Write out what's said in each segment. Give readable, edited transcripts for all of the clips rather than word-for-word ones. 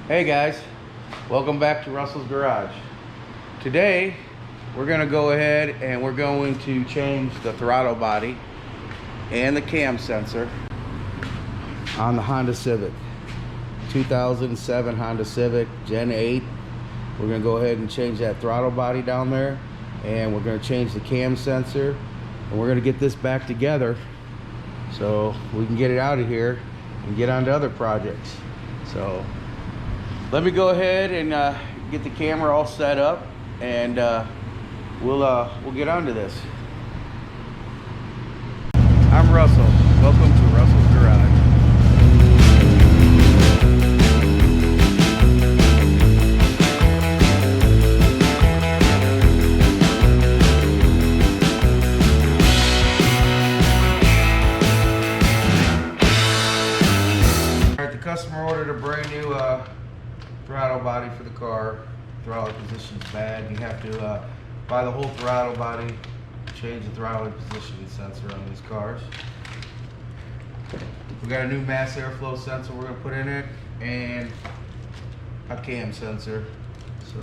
Hey guys, welcome back to Russell's Garage. Today we're going to go ahead and we're going to change the throttle body and the cam sensor on the Honda Civic. 2007 Honda Civic Gen 8. We're going to go ahead and change that throttle body down there, and we're going to change the cam sensor, and we're going to get this back together so we can get it out of here and get on to other projects. So let me go ahead and get the camera all set up, and we'll get on to this. I'm Russell. Welcome to Russell's Garage. All right, the customer ordered a brand new throttle body for the car. Throttle position's bad. You have to buy the whole throttle body, change the throttle position sensor on these cars. We got a new mass airflow sensor we're gonna put in it, and a cam sensor. So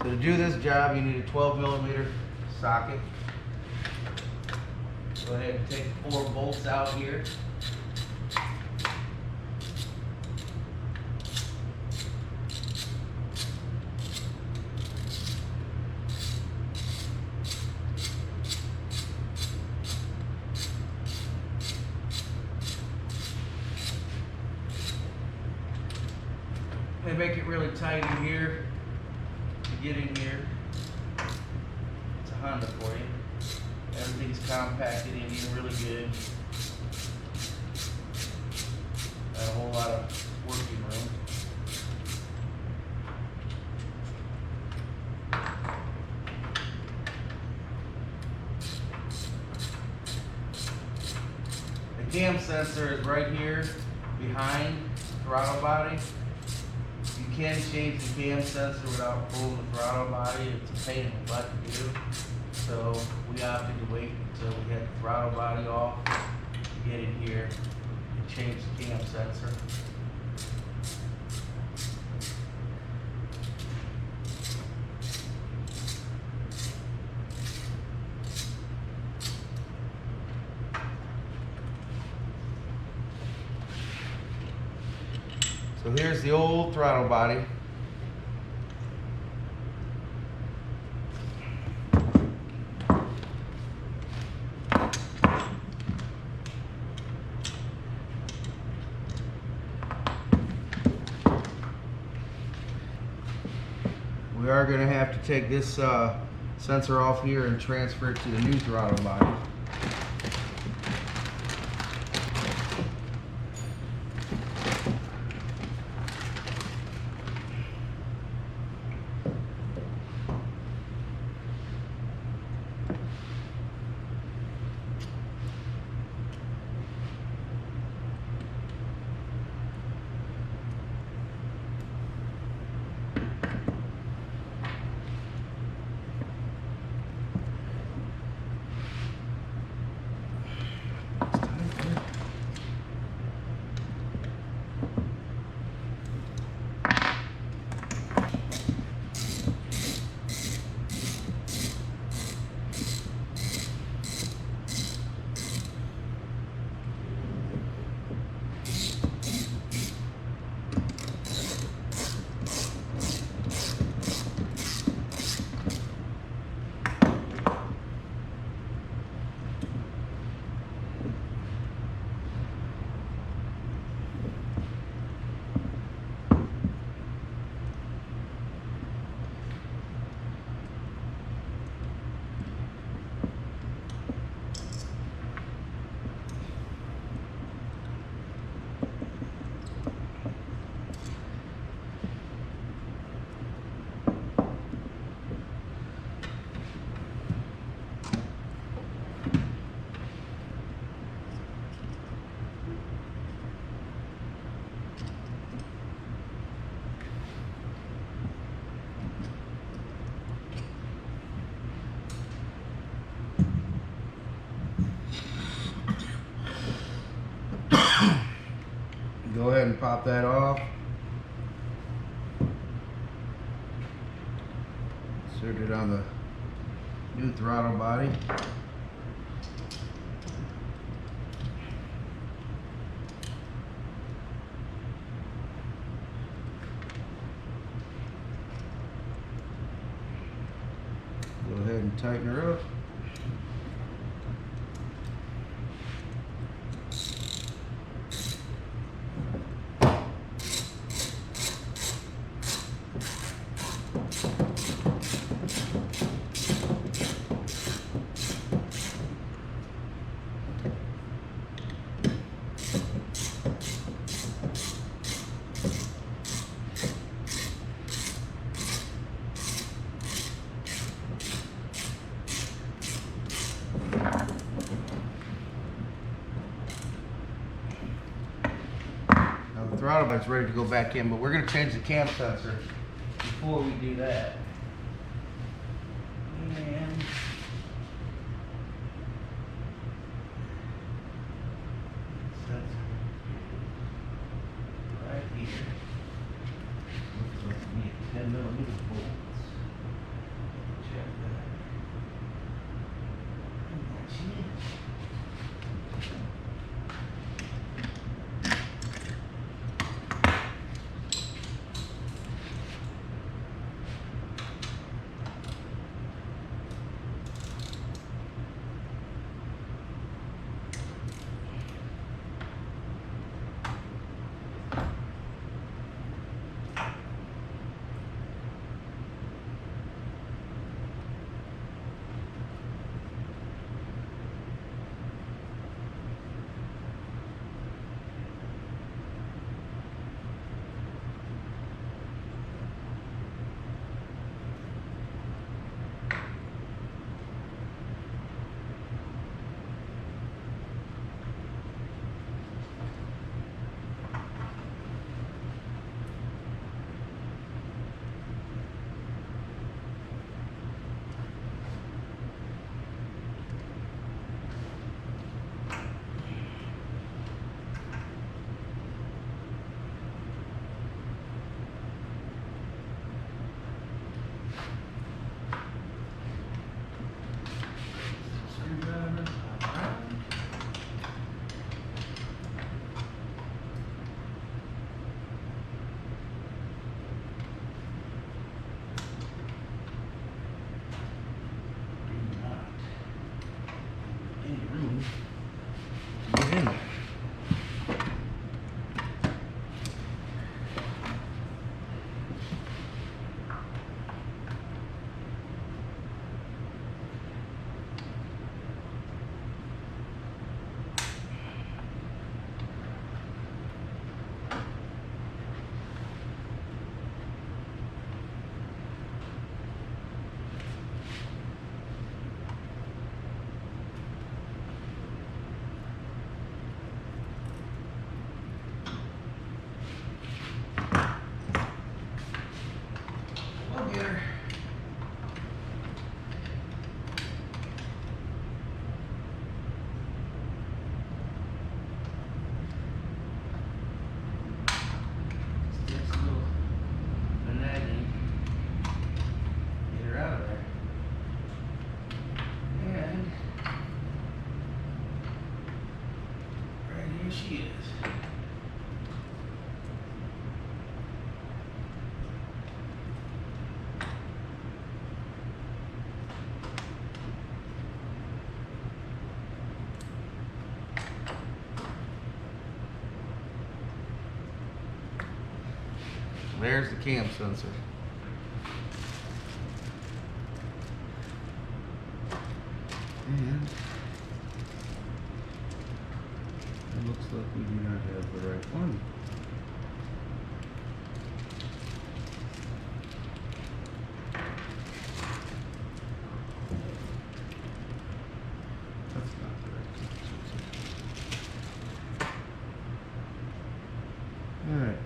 to do this job, you need a 12mm socket. Go ahead and take 4 bolts out here. They make it really tight in here to get in here. It's a Honda for you. Everything's compacted in here really good. Got a whole lot of working room. The cam sensor is right here behind the throttle body. You can change the cam sensor without pulling the throttle body. It's a pain in the butt to do. So we opted to wait until we had the throttle body off to get in here and change the cam sensor. So here's the old throttle body. We are going to have to take this sensor off here and transfer it to the new throttle body. Go ahead and pop that off. Insert it on the new throttle body. Go ahead and tighten her up. The throttle body's ready to go back in, but we're going to change the cam sensor before we do that. And sensor right here. Looks like to be a 10 millimeter bolts. Check that. And that's it. Get in. She is. There's the cam sensor. And it looks like we do not have the right one. That's not the right sensor. All right.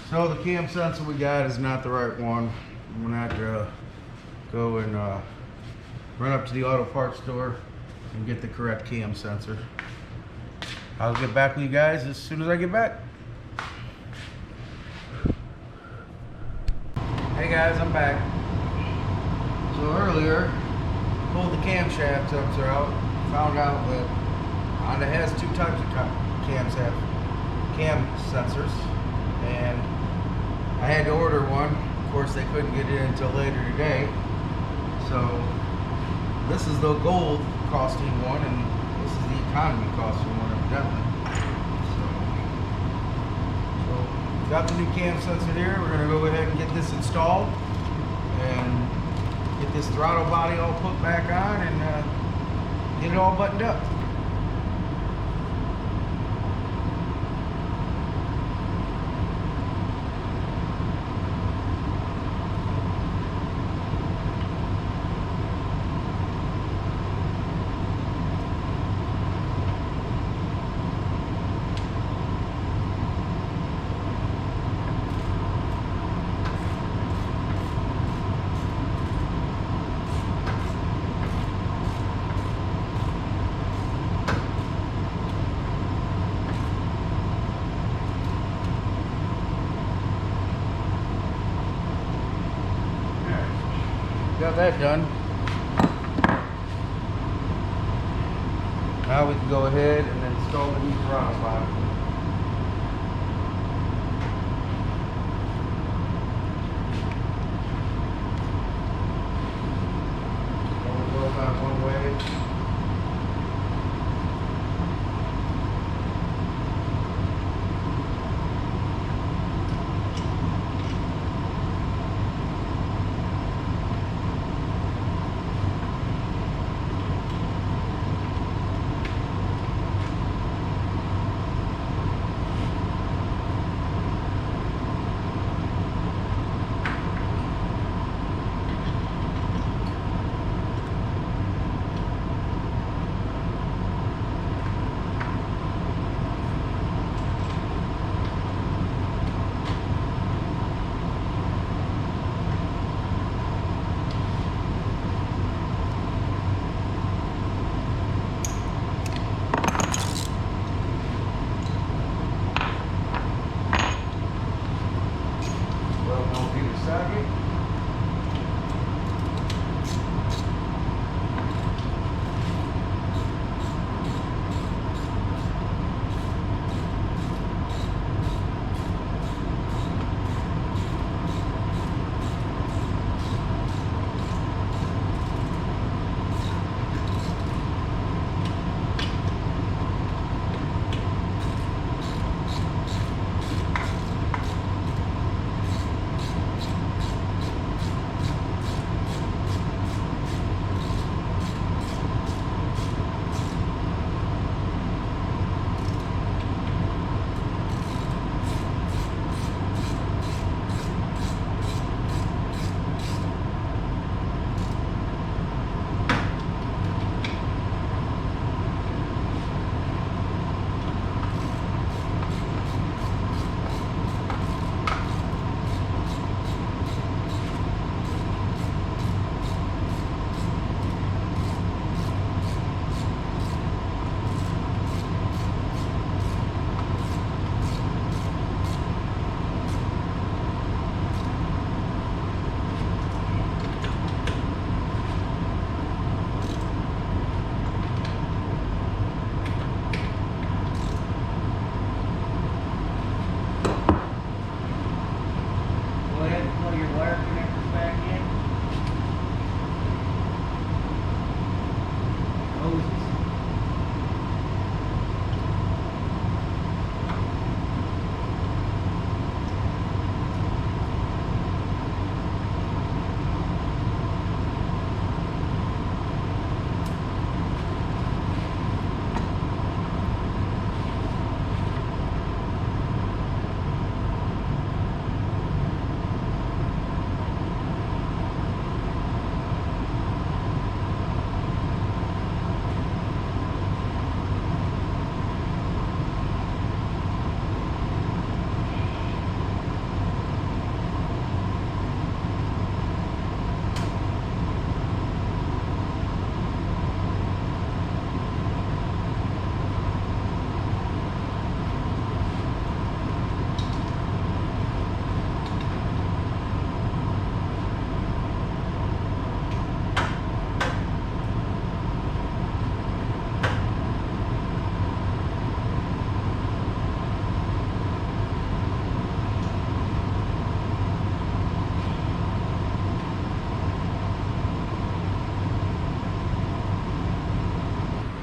So the cam sensor we got is not the right one. I'm gonna have to go and run up to the auto parts store and get the correct cam sensor. I'll get back with you guys as soon as I get back. guys, I'm back. So earlier, pulled the camshaft sensor out, found out that Honda has two types of cam sensors, and I had to order one. Of course, they couldn't get it until later today. So this is the gold costing one, and this is the economy costing one, evidently. So got the new cam sensor here. We're going to go ahead and get this installed and get this throttle body all put back on and get it all buttoned up. Got that done. Now we can go ahead and install the new throttle body. Only go about one way.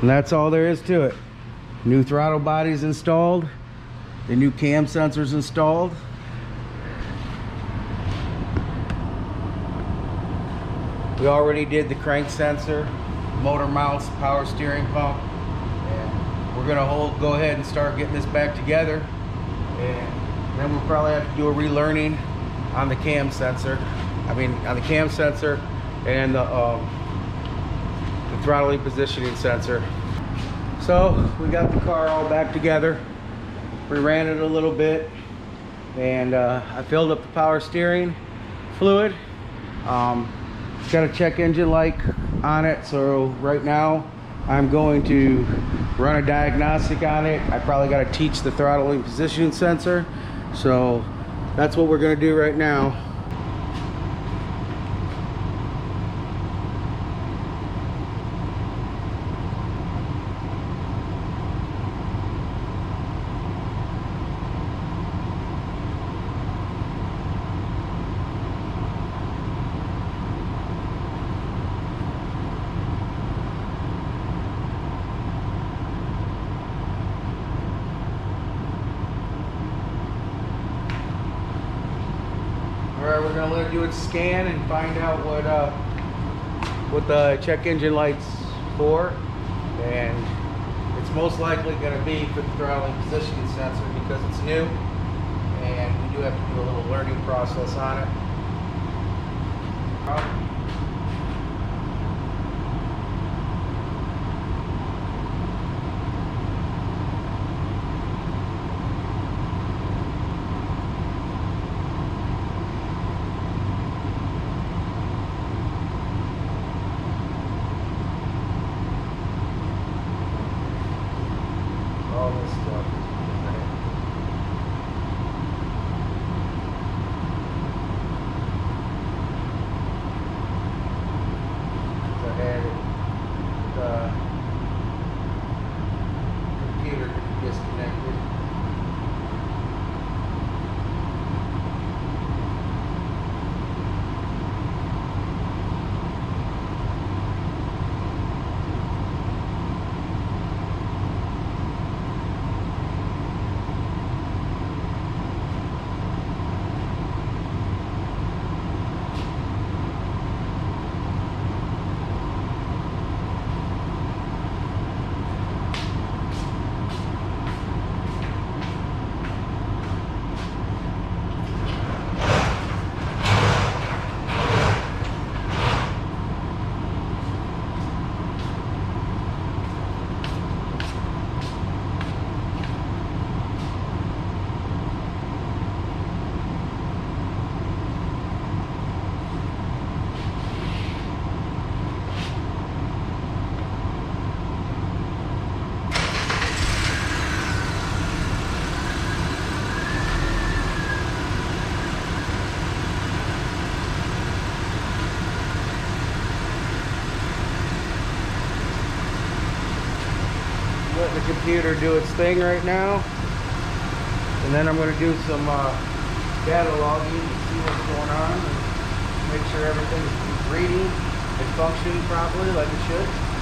And that's all there is to it. New throttle body's installed. The new cam sensor's installed. We already did the crank sensor, motor mounts, power steering pump, and we're gonna go ahead and start getting this back together. And then we'll probably have to do a relearning on the cam sensor. On the cam sensor and the throttling positioning sensor. So we got the car all back together. We ran it a little bit, and I filled up the power steering fluid. It's got a check engine light on it, so right now I'm going to run a diagnostic on it. I probably got to teach the throttling positioning sensor, so that's what we're going to do right now. Alright, we're gonna let it do its scan and find out what the check engine light's for, and it's most likely gonna be for the throttling positioning sensor because it's new, and we do have to do a little learning process on it. All this stuff I had the computer disconnected. Let the computer do its thing right now, and then I'm going to do some cataloging and see what's going on and make sure everything's reading and functioning properly like it should.